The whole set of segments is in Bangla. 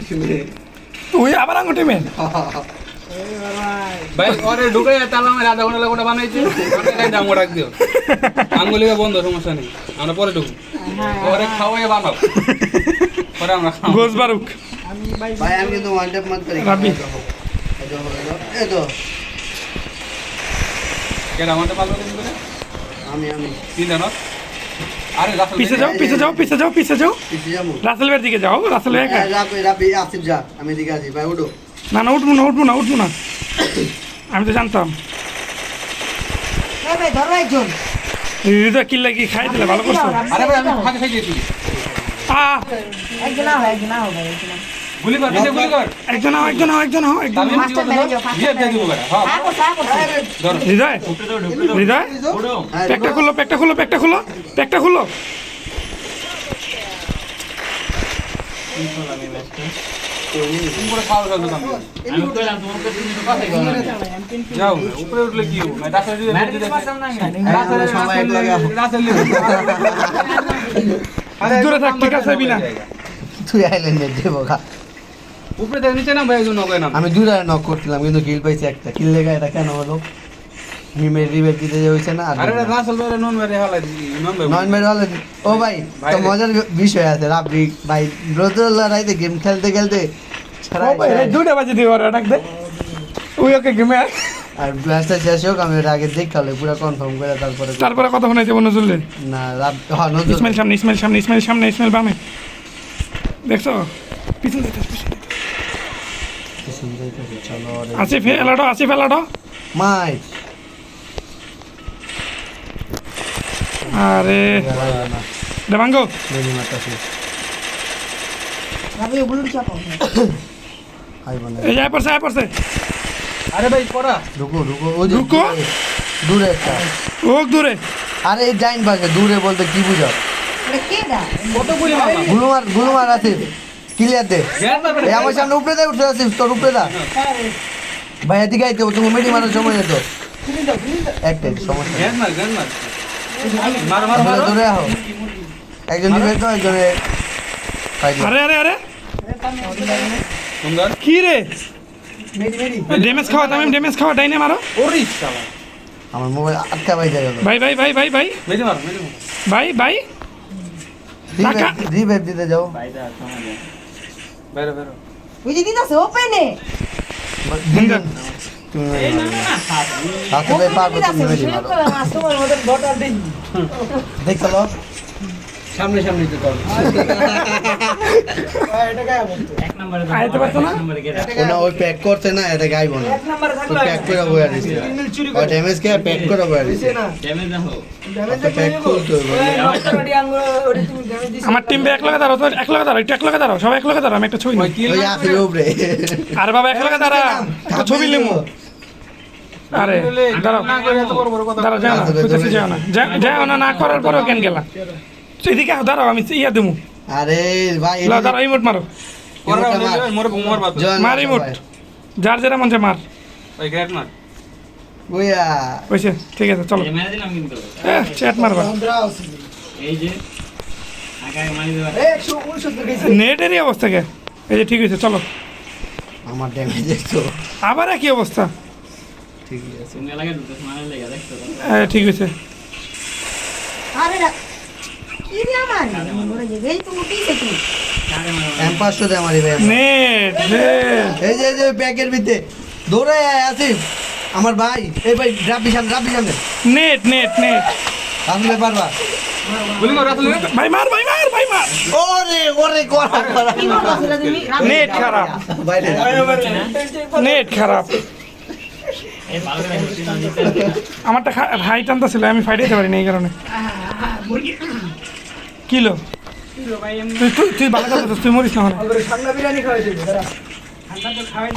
তুই আবার আঙ্গুর টিমে ভাই ওরে ঢুকে তাহলে আমার আধা ঘন্টা লাগোটা বানাইছি দাম রাখ দিও আঙ্গুলিকে বন্ধ সমস্যা নেই আমরা পরে ঢুকবো ওরে খাওয়াই বানাও পরে আমরা গোস বারুক ভাই আমি কিন্তু ওয়ান ট্যাপ মারতে পারি রাবি এই তো কেন আমাদের পারবো কিছু করে আমি তিন জানো আরে রাসেল পিছে যাও পিছে যাও পিছে যাও পিছে যাও পিছে যাবো রাসেল ভাইয়ের দিকে যাও রাসেল ভাই একা। রাবি আসিফ যা আমি দিকে আছি ভাই উঠো না না উঠবো না উঠবো না উঠবো না আমি তো জানতাম ভাই ধরো একজন হৃদয় কিল্লা কি খাই দিলে ভালো করছো আরে ভাই আমি ফাঁকে খাই দিয়েছি একজন ভাই একজন ভাই একজন গুলি কর পিছে গুলি কর একজন হও একজন হও একজন হও একজন হও। মাস্টার মেরে যাও দিয়ে দিয়ে দিব বেটা হ্যাঁ ধর হৃদয় হৃদয় প্যাকটা খুলো প্যাকটা খুলো প্যাকটা খুলো প্যাকটা খুলো তুমি করে খাওয়া দাও দোকান আমি কইলাম তোমাকে তুমি তো পাঠাই দাও যাও উপরে উঠলে কি হবে না রাসেল দিয়ে রাসেল সবাই এক লাগে আসো। রাসেল দূরে থাক ঠিক আছে বিনা তুই আইলেন দেবো খা উপরে থেকে নিচে না ভাই একজন নকে নাম আমি দুইটা নক করছিলাম কিন্তু কিল পাইছি একটা কিল লেগা এটা কেন হলো মিমের রিবেট দিতে যে হইছে না আরে রাসেল ভাই নন ভাই হালাই নন ভাই নন মেরে হলে ও ভাই তো মজার বিষয় আছে রাবি ভাই রোদুল্লাহ রাইতে গেম খেলতে খেলতে সারা দুইটা বাজে দিয়ে ওরা ডাক দে ওই ওকে গেমে আর ম্যাচটা শেষ হোক আমি ওর আগে দেখালে পুরো কনফার্ম করে তারপরে কথা শোনাইছে নজরুলের না রাব হ্যাঁ নজর ইসমাইল সামনে ইসমাইল সামনে ইসমাইল সামনে ইসমাইল বামে দেখছো পিছন দিতে চলো আসিফ এলাডো আসিফ এলাডো মাই আরে দেবাঙ্গ মেরি মাতাছি ভাবি ওগুলো চাপাও হাই বলে এই যায় পড়ছে আরে ভাই পড়া রুকো রুকো ওই যে রুকো? দূরে একটা ও দূরে আরে এই জাইন বাজে দূরে বলতে কি বুঝাও এটা কে দা কত গুলি মারলাম গুলুমার আছে ক্লিয়ার দে জ্ঞান পাবে এই আমার সামনে উপরে দে উঠে আসিস তোর উপরে দা ভাই এদিকে আইতে তুমি মেডি মারার সময় যেত একটাই সমস্যা জ্ঞান মার মার মার মার নেই। দূরে আহো একজন দিবে তো একজনে ফাইট আরে আরে আরে সুন্দর কি রে ড্যামেজ খাওয়া ডাইনে মারো ওরিস শালা আমার মোবাইল আটকা বাই যায় গেল ভাই ভাই ভাই ভাই ভাই মেরে মার ভাই ভাই টাকা। রিবেট দিতে যাও বাইরে বাইরে ওই যে দিদাছে ওপেনে তুমি হাতে ভাই পারবো তুমি মেডি মারো তোমার মতন বটার দেই দেখলো সামনে সামনে তো কর আইতে পারতো না ওনা ওই প্যাক করতে না এটা গাইব না এক নম্বরে তো প্যাক করে বয়া দিছে আর ড্যামেজ কে প্যাক করে বয়া দিছে প্যাক করতে হবে আমার টিম এক লগে দাঁড়াও তো এক লগে দাঁড়াও একটু এক লগে দাঁড়াও সবাই এক লগে দাঁড়াও আমি একটা ছবি নিই ওই আছে উপরে আরে বাবা এক লগে দাঁড়া একটা ছবি নিমু আরে দাঁড়াও দাঁড়াও যাও না কোথায় যাও না যাও না না করার পরেও কেন গেলা এদিকে দাঁড়াও আমি ইয়া দেবো আরে ভাই দাঁড়াও ইমোট মারো মার ইমোট যার যেটা মন চায় মার ওয়া হয়েছে ঠিক আছে চলো চ্যাট মারবা নেটেরই অবস্থা কে এই যে ঠিক হয়েছে চলো আমার ড্যামেজ দেখছো আবার একই অবস্থা ঠিক আছে ঠিক হয়েছে আরে কি রে আমার ওরে যে এই তো উঠিছে তুই এম500 দে আমারই ভাই নেট এই যে ব্যাগের ভিতরে দৌড়ে আয় আসিফ আমার ভাই এই ভাই রাবি সামনে নেট নেট নেট আসলে পারবা ভাই মার ভাই মার ভাই মার ওরে করা কি বলছিস তুমি নেট খারাপ বাইরে নেট খারাপ আমারটা হাই টানতা ছিল আমি ফাইট দিতে পারিনি এই কারণে কিলো তুই তুই তুই ভালো কথা তুই মরিস না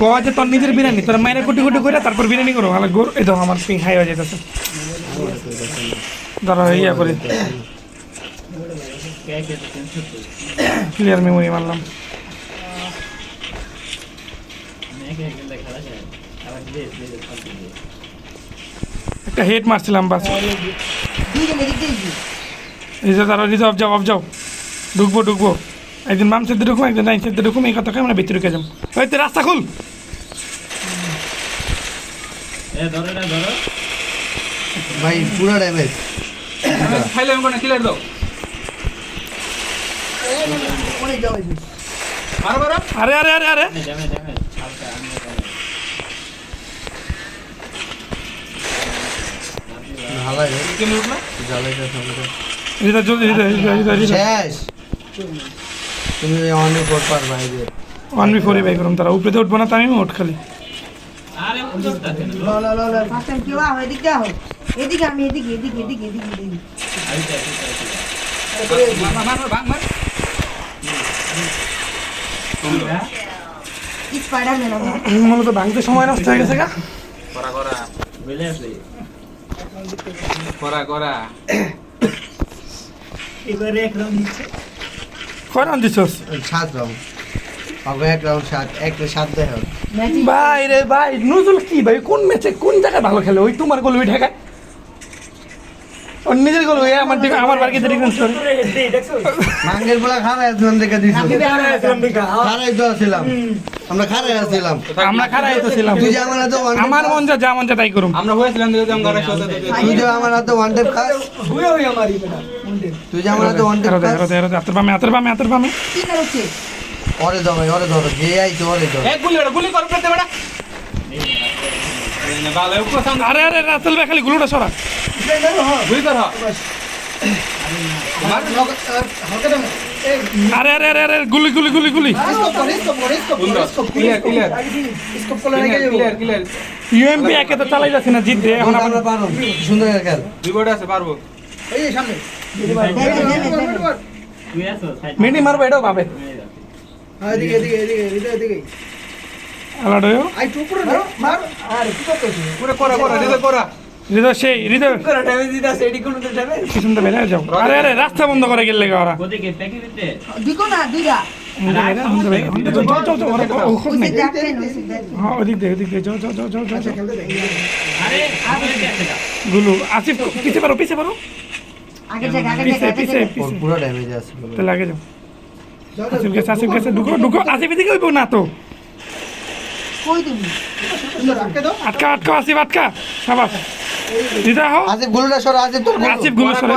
কয় যে তোর নিজের বিরিয়ানি তোর মায়ের কুটি কুটি করে তারপর বিরিয়ানি করো আমার গোর এই দেখো আমার পিং হাই হয়ে যেতেছে ধরো ইয়া করে ক্লিয়ার মেমোরি মারলাম একটা হেড মারছিলাম বাস দুইজনে দিক দিয়েছি এই যে তারা রিজার্ভ যাও ঢুকবো একদিন বাম সাইডে ঢুকুম একদিন ডাইন সাইডে ঢুকুম এই কথা কই আমরা ভিতরে ঢুকে যাম ওই তুই রাস্তা খুল ভাই পুরো ড্যামেজ খাইলে আমি কোনো ক্লিয়ার দাও অনেক যাওয়া হয়েছে। মারো মারো আরে আরে আরে আরে হালাই রে কি মুখ না জ্বালাইটা সমস্যা হৃদয় জলদি হৃদয় শেষ তুমি অনেক ফোর পার ভাই রে 1v4 বাই করুম তারা উপরে তো উঠবো না তাই আমি উঠ খালি ফার্স্ট টাইম কেউ আহ এদিকে আহ এদিকে আমি এদিকে এদিকে এদিকে এদিকে এদিকে মার মার মার ভাঙ মার স্পাইডারম্যান আমি মূলত ভাঙতে সময় নষ্ট হয়ে গেছে গা করা করা করা করা কয় রান দিছস 7 রাউন্ড আগে এক রাউন্ড 7 একটা 7 দেয় হবে ম্যাজিক ভাই রে ভাই নজরুল কি ভাই কোন ম্যাচে কোন জায়গায় ভালো খেলে ওই তোমার গোল ওই ঢাকায় ওর নিজের গোল ওই আমার দিকে আমার বাড়িতে ডিফেন্স করে মাঙ্গের বলা খারাপ একজন দেখে দিছো খারাপ তো ছিলাম আমরা খারাপ ছিলাম আমরা খারাপ তো ছিলাম তুই যে আমার তো আমার মন যা মন যা তাই করুম আমরা হয়েছিলাম যে আমি ঘরে সাথে তুই যে আমার তো ওয়ান টেপ খাস তুই যে আমার তো ওয়ান টেপ খাস আতর বামে কি করছে ওরে দাও ভাই ওরে ধরো যে আইতো ওরে ধরো এক গুলি কর করতে বেটা না ভালো উপর সামনে আরে আরে রাসেল ভাই খালি গুলোটা সরা গুলি কর মার আরে আরে আরে আরে গুলি ক্লিয়ার ক্লিয়ার ক্লিয়ার ইউএমপি একে তো চালাই যাচ্ছে না জিতবে এখন এখন আমরা আমরা পারো সুন্দর খেল দুই বড় আছে পারবো মিনি মারবো এটাও পাবে আলাদা পুরো করা করা রিজে করা হৃদয় সেই হৃদয় কি সুন্দর বেড়ে যাও আরে আরে রাস্তা বন্ধ করে গেলে ওরা দিকো না দুইটা ওই দেখেন ওই দেখেন হ্যাঁ ওদিক দে যাও গুলু আসিফ পিছে পারো আগে যাক পিছে পুরো ড্যামেজ আছে তো লাগে যাও আসিফ গেছে ঢুকো আসিফ এদিকে হইব না তো কই তুমি আটকা আসিফ আটকা সাবাস দিদা হও আসিফ গুলোটা সর আসিফ তোর গুলো। আসিফ গুলো সরে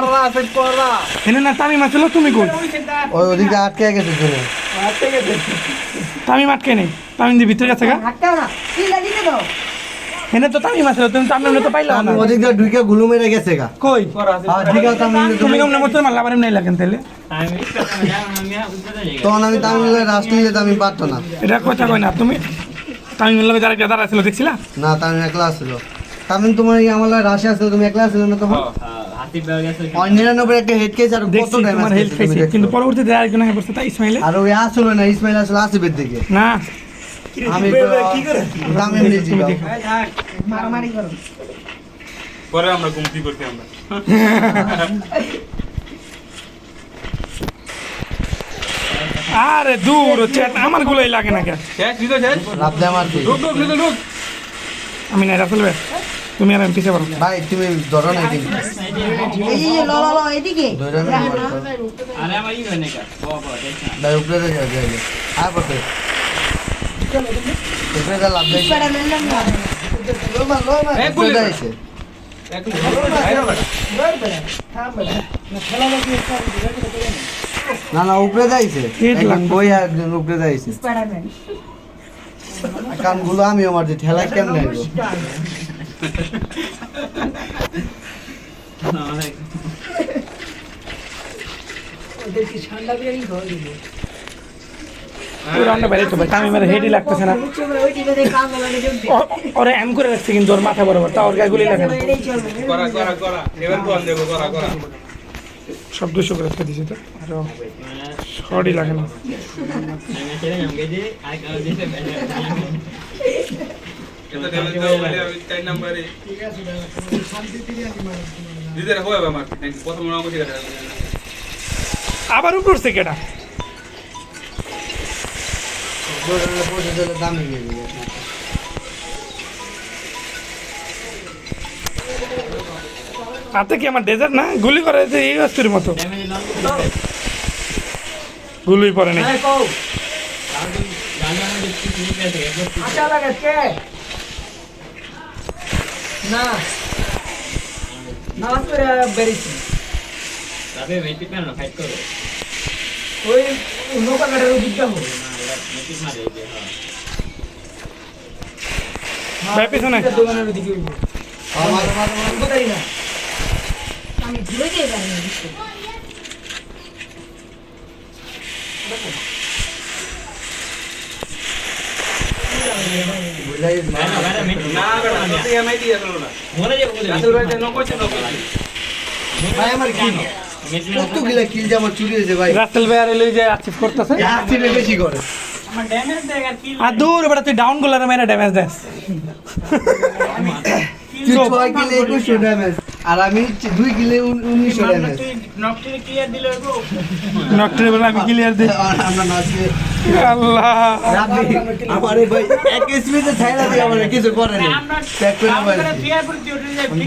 এনে না তামিম আছিল তুমি কই ওই ওদিকে আটকে গেছে তুমি তামিম আটকে নেই তামিম দি ভিতরে গেছে গা হাঁটতেও না কিলা দিতে দাও এনে তো তামিম আছিল তুমি তামিম তো পাইলা না আমি ওদিকে ঢুকে গুলো মেরে গেছে গা কই হ্যাঁ ঠিক আছে আমি তুমি কেমন মতো মারলা বারে নাই লাগেন তাইলে তখন আমি তামিলের রাশ নিলে তো আমি পারতো না এটা কথা কই না তুমি তামিমের লগে যারা দাঁড়া ছিল দেখছিলা না তামিল একলা আসছিল তামিল তোমার এই আমার রাশে আসছিল তুমি একলা আসছিল না তখন অন্যের একটা হেড কেস আর কত দেখছি তোমার ড্যামেজ হেল্প খাইছে কিন্তু পরবর্তীতে আরেকজন আগে পড়ছে তাই ইসমাইলে আর ওই আসছিল না ইসমাইল আসলে আসিফের দিকে না আমি তামিল নিয়েছি তুমি দেখো মারামারি করো পরে আমরা গুমতি করতে আমরা আরে দূর চেট আমার গুলোই লাগে না কেন শেষ রিজে শেষ লাভ দেয় আমার ঢুক আমি নাই রাসেল ভাই তুমি আর আমি পিছে পারো ভাই তুমি ধরো না কিন্তু এই যে ল এদিকে ধরে না ভাই উপরে যাও যাও আর পড়তে উপরে যা লাভ দেয় স্পাইডারম্যান না এক গুলি উপরে যাইছে এক গুলি বাইরে না উপরে যাইছে ঠিক একজন লাগবে। বই আর একজন উপরে যাইছে স্পাইডারম্যান কানগুলো আমিও মারছি ঠেলা কেমন আইবো ওই রাউন্ডে বাইরে তো ভাই তামিমের হেডই লাগতেছে না ওই টিভিতে কাজ লাগে জলদি ওরে এম করে রাখছে কিন্তু ওর মাথা বরাবর তা ওর গায়ে গুলি লাগে না এটাই চলবে করা এবার কোন দেব করা সব 200 করে রাখতে দিছে তো আর শর্টই লাগে না এটা ড্যামেজ দাও বলে আমি 4 নম্বরে ঠিক আছে দিদের হয় আমার প্রথম নাম কইতে গেছে আবার উপর থেকে কেডা দামি নিয়ে নিবে হাতে কি আমার ডেজার্ট না গুলি করে এই অস্ত্রের মতো গুলুই পরে নেই আচ্ছা লাগে কে না নামাজ পড়ে বেরিয়েছি ওই নৌকা কাটার অভিজ্ঞতা হবে ভাই পিছনে দোকানের দিকে উঠবো কোথায় না আমি ধুয়ে দিয়ে পারি বুঝলাই না বেটা তুই এমআই দিয়ে গেল না রাসেল ভাই যেন কইছে তো ভাই আমার কিল কতগুলা কিল যে আমার চুরি হয়েছে ভাই রাসেল ভাই আর লই যে অ্যাচিভ করতেছে হাসিনে বেশি করে আর দূর বেটা তুই ডাউন গুলার মেরে ড্যামেজ দেস তুই 6 কিলে 21 ড্যামেজ আর আমি 2 কিলে 19 ড্যামেজ নকটে বলে আমি ক্লিয়ার দিই আমরা নাচে আল্লাহ রাব্বি আমারে ভাই এক স্পিডে ছাইরা দিয়ে আমারে কিছু করে না ট্যাগ করে ভাই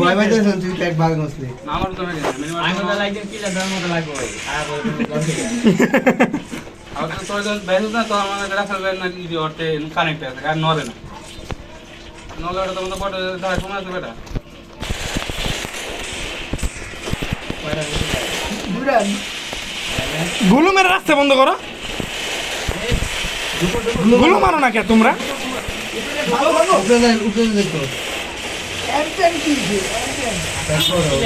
ভয় ভাই দেন তুই ট্যাগ ভাগ নসলি আমার তো না আর তো তো বেশ না তো আমাদের রাসেল ভাই না কি অর্থে কানেক্ট আছে আর নরে না নলে তো আমাদের বড় ধরে সময় আছে বেটা গুলু মেরে রাস্তা বন্ধ করো গুলু মারো না কে তোমরা উপরে দেখো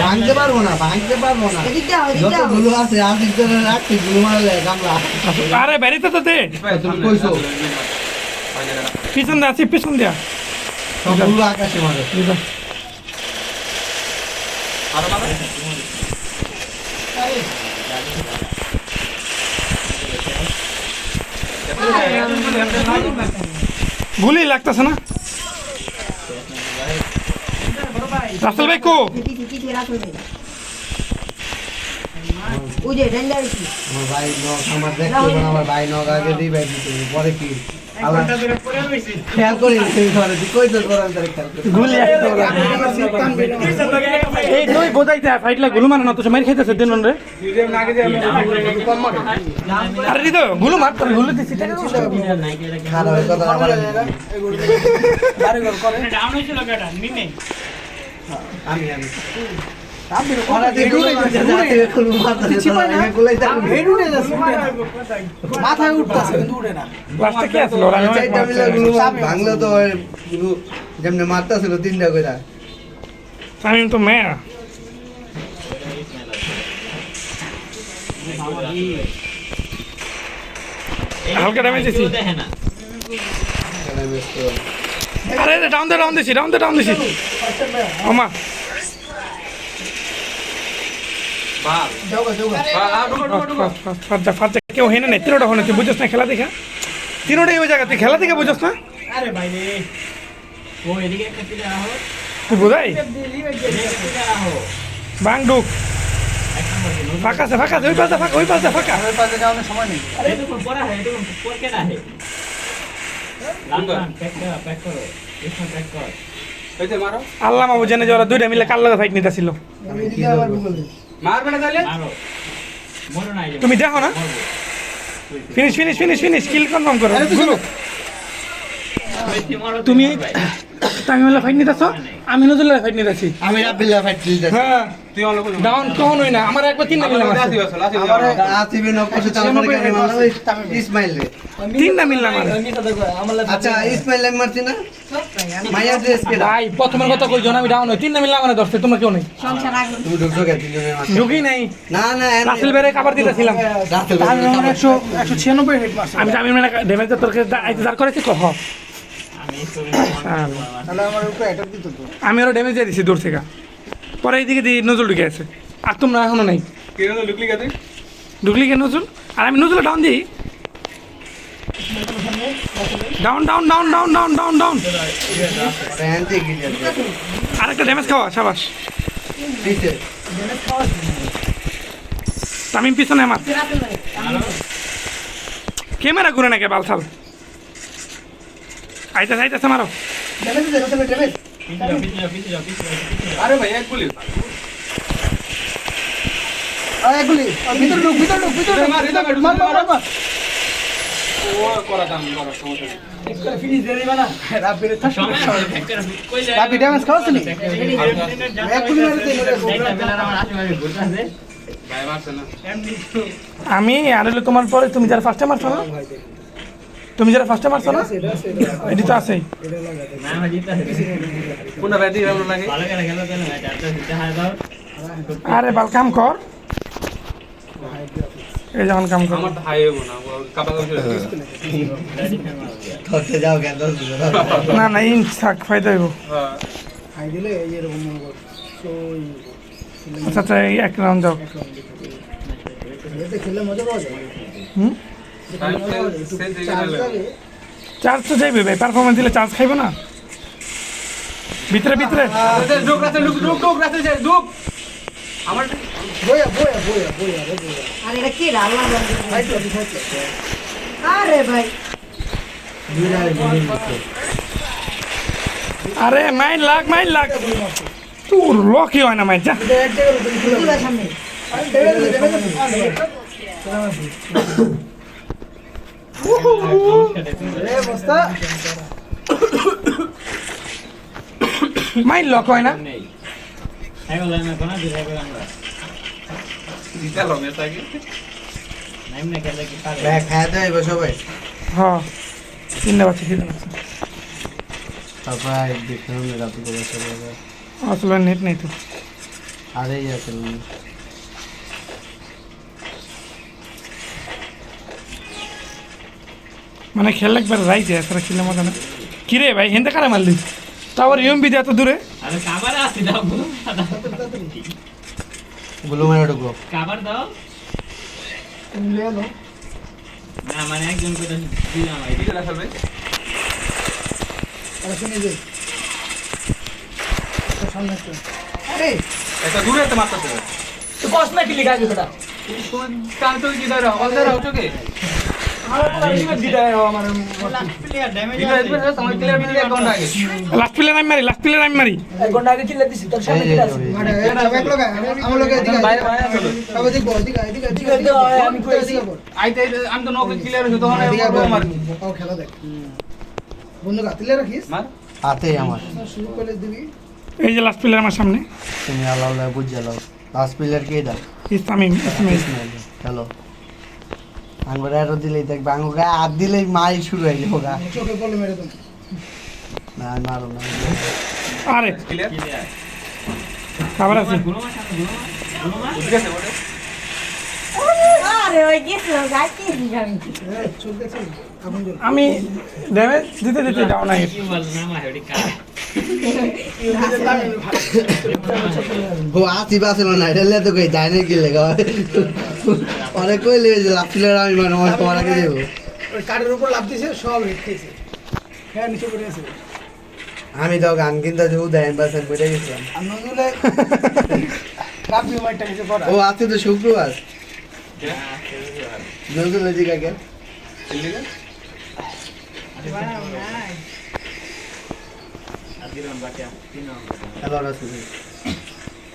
ভাঙতে পারবো না এদিকটা এদিকটা যতগুলো আছে আর দিক ধরে রাখছি গুলো মারলে গামলা আরে বেরিতে তো দে তুমি কইছো পিছন দিয়ে আছি পিছন দিয়া সবগুলো আকাশে মারে আর মানে গুলি লাগতেছে না রাসেল ভাই কো কি রাত হয়ে যায় ওই যে ডেঞ্জার কি আমার ভাই নক আমার দেখতে আমার ভাই নক আগে দিই ভাই দিতে পরে কি আল্লাহ খেয়াল করি সেই ঘরে তুই কই তোর করার তারিখ খেয়াল করি গুলি একটা ওরা এই তুই বোঝাইতে ফাইটলা গুলু মার না তো মার খাইতেছে দিন রে আরে দিদো গুলু মার তোর গুলু দিছি খারাপ কথা আমার আমি ওরা দেখো মাথায় উঠতেছে কিন্তু উঠে না লাস্টে কি আসলো ওরা বাংলা তো যেমনি মারতা ছিল 3টা কইরা আমি তো মেয়া হালকা ড্যামেজ দিছি আরে ডাউন দিছি ওমা বাল ফার্স্ট কেউ হেনে নাই তিনোটা হনে তুই বুঝছ না খেলা দেখা তিনোটাই ওই জায়গা তুই খেলা থেকে বুঝছ না আরে ভাই রে ও এদিকে একটা প্লেয়ার আহো তুই বুঝাই বাং ঢুক ফাঁকা আছে ওই পাশে ফাঁকা ওই পাশে যাওয়ার সময় নেই अरे देखो पड़ा है देखो por qué ना है लांग पैक करो इसमें पैक करो এই যে মারো আল্লাহ মাবু জেনে যে ওরা দুইটা মিলে কার লগে ফাইট নিতেছিল মার বেটা তাহলে मारो मोरो ना তুমি দেখো না ফিনিশ কিল কনফার্ম করো গুলো তুমি তামিমের ফাইট নিতেছ আমি নজরুলের ফাইট নিতেছি আমি আব্দুল্লাহ ফাইট দিতে হ্যাঁ তুই অন্য কই ডাউন কখন হই না আমার একবার তিনটা মিললাম আছে আমার আসিবে না কত চাল করে কেন ইসমাইল রে তিনটা মিললাম আর আচ্ছা ইসমাইল এম মারছি না মাইয়া ড্রেস কে ভাই প্রথমের কথা কই জন আমি ডাউন হই তিনটা মিললাম মানে ধরছে তোমরা কেউ নেই সংসার আগে তুমি ঢুকছো কে তিনজনের মাঝে ঢুকি নাই না না রাসেল বেরে কভার দিতেছিলাম রাসেল আমি 196 হিট মারছি আমি তামিমের ড্যামেজ তোর দাঁড় করেছি কহ তাহলে আমার উপরে অ্যাটাক দিত তো আমি আরো ড্যামেজ দিয়ে দিছি দূর থেকে পরে এইদিকে দিয়ে নজরুল ঢুকে আছে আর তোমরা এখনো নাই কে হলো লুকলি গাতে ঢুকলি কেন নজরুল আর আমি নজরুল ডাউন দিই ডাউন ফ্যানতে গিয়ে আরেকটা ড্যামেজ খাওয়া সাবাস দিতে তামিম পিছনে আমার ক্যামেরা ঘুরে নাকি বালসাল আইতাছে মারো ড্যামেজ দে রাসেল ড্যামেজ पीछे जाओ আরে ভাই এক গুলি আয় গুলি ভিতর ঢুক মার রিদা মার ও করা দাম করা সমস্যা নেই ফিনিশ দিয়ে দিবা না রাব্বির সময় প্যাক করে কই যায় রাব্বি ড্যামেজ খাওয়াছ নি? এক্ষুনি মেরে দে মেরে একটা বেলার আমার আশেপাশে ঘুরতেছে ভাই মারছে না এমনি তো আমি আর হলো তোমার পরে তুমি যারা ফার্স্টে মারছো না, তুমি যারা ফার্স্টে মারছো না, এটি তো আছেই। না আমার জিততেছে কোনটা ব্যাটি ভালো লাগে ভালো করে খেলো তাহলে ম্যাচ আর তো জিততে হয় দাও আরে বাল কাম কর, এই যেমন কাম কর। আমার তো হাই হবো না কাটা করে ধরতে যাও কেন ধরতে যাও? না না ইন থাক ফায়দা হইব। হ্যাঁ খাই দিলে এই এরকম মনে কর তো আচ্ছা আচ্ছা এই এক রাউন্ড যাও। এতে খেললে মজা পাওয়া যায় হুম, টাইম সেট দিয়ে গেল চার্জ তো যাইবে ভাই, পারফরমেন্স দিলে চার্জ খাইবে না। ভিতরে ভিতরে ঢুক রাতে ঢুক রাতে যাই ঢুক আমার বয়া বয়া বয়া বয়া বয়া আর এটা কি রান্না ফাইট করতে ফাইট আরে ভাই আরে মাইন লাগ তোর লকই হয় না মাইন যা। এটা এক জায়গায় তুমি খেলে তুলার সামনে এ বস্তা মাইন লক হয় না। নেই এগুলো না কোনা দিলে এগুলো আমরা দিতে হলো মেটাকে নাইম না খেলে কি পারে ব্যাগ খাইতে হইব সবাই। হ্যাঁ তিনটা বাচ্চা খেতে লাগছে, তারপর দেখলাম রাতে করে চলে যাবে। আসলে নেট নেই তো। আরে আছে মানে খেললে একবার রাইতে এছাড়া খেললে মজা না। কিরে ভাই হেনতে কারা মারলি তারপর ইউএমবি দিয়ে এত দূরে? আরে কাবার আসি দাও গুলো মেরে ঢুকো। কাবার দাও তুমি লে নো না মানে একজন করে দিলাম আই দিতে রাখবে আর শুনে যে সামনে একটা আরে এটা দূরে একটা মারতে হবে তো বস না কি লিখা আছে বেটা তুমি কান তো কি দাঁড়াও অন্ধের হচ্ছে কি আমার কথা বেশি দিতে আমার প্লেয়ার ড্যামেজ দিতে দিতে সময় ক্লিয়ার মিলে এক ঘন্টা আগে লাস্ট প্লেয়ার আমি মারি। এক ঘন্টা আগে চিল্লা দিছি তোর সামনে কি আছে মানে সবাই লোক আমার লোক এদিকে বাইরে বাইরে চলো সবাই দেখবো এদিকে এদিকে এদিকে আমি কইছি আইতে আমি তো নক ক্লিয়ার হইছে তখন মার ও খেলা দেখ বন্ধু গাতিলে রাখিস মার হাতেই আমার। শুরু করে দিবি এই যে লাস্ট প্লেয়ার আমার সামনে তুমি আল্লাহ আল্লাহ বুঝে লাও। লাস্ট প্লেয়ার কে দা? ইসলামিম চলো আঙ্গুর আরো দিলেই দেখবে আঙ্গুর গায়ে হাত দিলেই মারি শুরু হয়ে যাবো গা। চোখে বলে মেরে তুমি না মারো না। আরে ক্লিয়ার খাবার আছে। গুলোমা সামনে গুলোমা ঠিক আছে বলে আরে ওই গেছিলাম যাইতে আমি চোখ দেখছিস আপন জল আমি ড্যামেজ দিতে দিতে যাও না কি বল না মা হেডি কা ও আসি বাসলো না এটা লে তো কই যায় না কি লেগা অনেক কই লেগে যে লাস্ট প্লেয়ার আমি মানে আমার তোমার আগে দেবো। ওই কাঠের উপর লাফ দিছে সব হিট খেয়েছে হ্যাঁ নিচে পড়ে আছে আমি তো গান কিনতে যে উদয় বাসন বেড়ে গেছিলাম। আর নজরুলে কাপি মাইটা নিচে পড়া ও আজকে তো শুক্রবার নজরুল জি কাকে ঠিক আছে আদিরন বাকিয়া তিন নম্বর হ্যালো রাসুল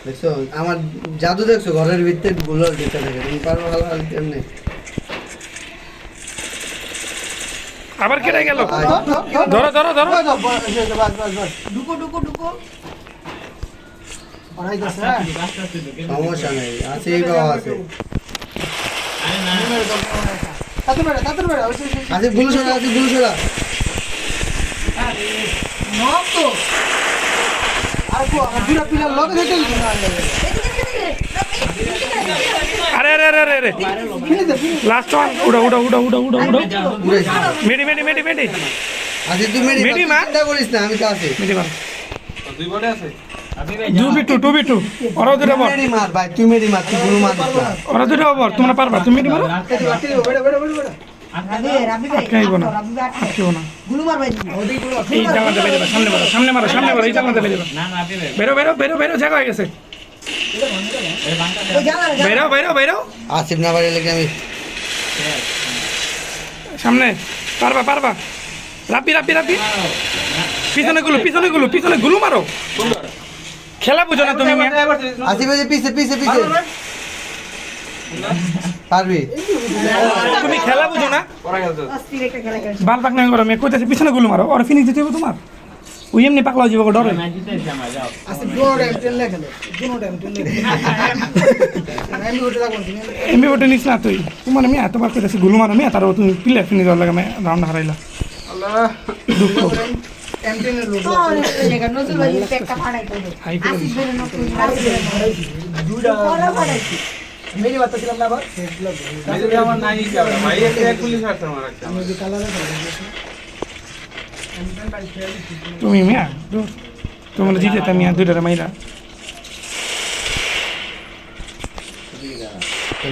দেখছো আমার জাদু দেখছো ঘরের ভিতরে গুলো দিতে থাকে তুমি পারো ভালো ভালো কেমনে আবার কেটে গেল। ধরো ধরো ধরো ঢুকো ঢুকো ঢুকো পড়াই যাচ্ছে আস্তে আস্তে ঢুকে সমস্যা নেই আছে এই বাবা আছে আরে না তাতে বেড়া আছে গুলো সরা আছে গুলো সরা নক তো আর কো আমার দুটা পিলার লগে দেখে আরে আরে আরে আরে আরে ফিরে দে লাস্ট ওয়ান উড়া উড়া উড়া উড়া উড়া উড়া উড়াইছে মেডি মেডি মেডি মেডি আছে তুই মেরি মেরি মা। চিন্তা করিস না আমি তো আছি মেডি মার দুই বডি আছে আপনি ভাই 2v2 ওরা দুটো বল, মেরি মার ভাই তুই মেরি মার তুই গুলো মার দিস না। ওরা দুটো বল, তোমরা পারবা, তুমি মেডি মারো। বেড়া রাবি ভাই আটকাইবো না। রাবি ভাই কেউ না গুলু মারবাই এই জায়গাতে বেজে যাবে, সামনে মারো সামনে মারো সামনে মারো, এই জায়গাতে বেজে যাবে। না না আপনি ভাই বেরো বেরো বেরো বেরো, জায়গা হয়ে গেছে। এই বাংলা ওই জানা বেরো বেরো বেরো আসিফ না বাড়ি লেগে আমি সামনে, পারবা পারবা। রাপি রাপি রাপি, পিছনে গুলো মারো। খেলা বুঝো না তুমি মিয়া। আসিফ এই যে পিছে পিছে পিছে পারবি তুমি খেলা বুঝো না পড়া খেলতে অস্থির একটা খেলা খেলছে বাল পাক না করো মেয়ে কইতেছে পিছনে গুলো মারো আর ফিনিশ দিতে হবে তোমার ওই এমনি পাকলা হয়ে যাবে ডরে ম্যাচ জিতে জামা যাও আজকে দুটো টাইম টেলে খেলে দুটো টাইম টেলে আমি ওটা রাখবো এমবি ওটা নিস না তুই তোমার মেয়ে এতবার কইতেছে গুলো মারো মেয়ে তার তুমি প্লেয়ার ফিনিশ দেওয়ার লাগে রাউন্ড হারাইলা আল্লাহ দুঃখ এমটেনের লোক তো অনেক জায়গা নজরুল ভাই একটা ফাড়াই করে হাই করে আসিফ ধরে নতুন দুইটা ফাড়াইছি মেরি বাতা ছিলাম না আবার এই আমার নাই কি হবে ভাই একটা এক পুলিশ হাতে মারা আমি যে কালারে তুমি মেয়া তোমার জিতে তা মেয়া দুইটা মাইরা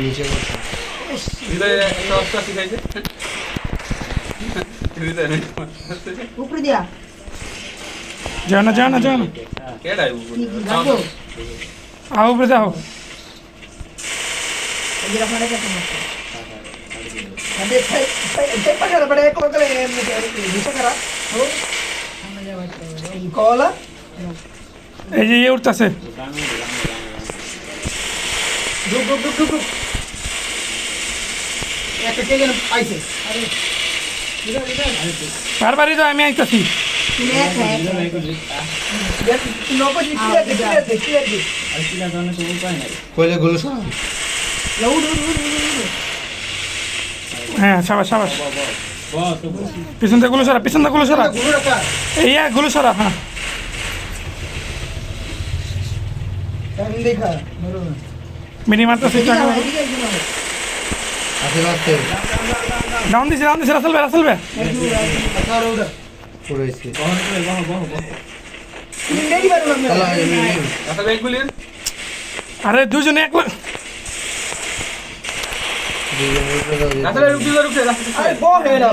নিচে বসে হৃদয় একটা অস্ত্র শিখাইছে হৃদয় উপরে দিয়া যাও না কেডাই কি যাবো আও উপরে যাও এই যে ফাড়াই করতে আমি চেক পাকার বড় এক করে দিশা করা ও কলা এই যে ইয়ে উঠতেছে গ্রুপ গ্রুপ গ্রুপ গ্রুপ একটা কে যেন আইছে আরে বারবারই তো আমি আইতাছি তুমি এক হ্যাঁ নকো জি ক্লিয়ার দে আর কিলা জানে তো উপায় নাই কইলে গুলো সব লাউড হ্যাঁ সাবাস বস তো পিছন থেকে গুলো সরা গুলো রাখা এই গুলো সরা হ্যাঁ টাইম দেখা ধরো মিনি মারতেছে এদিকে একজন আছে বাসতে ডাউন দিছে রাসেল ভাই আচ্ছা রোড পড়েছে বহ তুমি নেই বারো না চলো আচ্ছা ব্যাগ গুলিন আরে দুজনে এক রাস্তা রুকতে আরে বহ হে না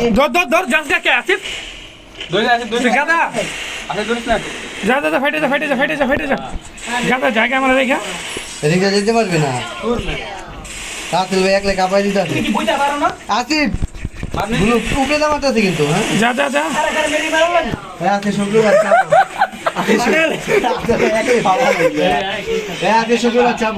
ধর যাস কে আসিফ দইলে আছে দইলে গাদা আছে দইলে না যা ফাইটে যা গাদা জায়গা আমার রেখা এদিকে যেতে পারবে না তোর না রাতুল ভাই একলে কাপাই দিতে আছে কি বইটা পারো না আসিফ মানে গুলো উপরে দাম আছে কিন্তু হ্যাঁ যা আরে আরে মেরি মারো না হ্যাঁ আছে শুক্রবার চাপ আছে একলে পাওয়া লাগে হ্যাঁ আছে শুক্রবার চাপ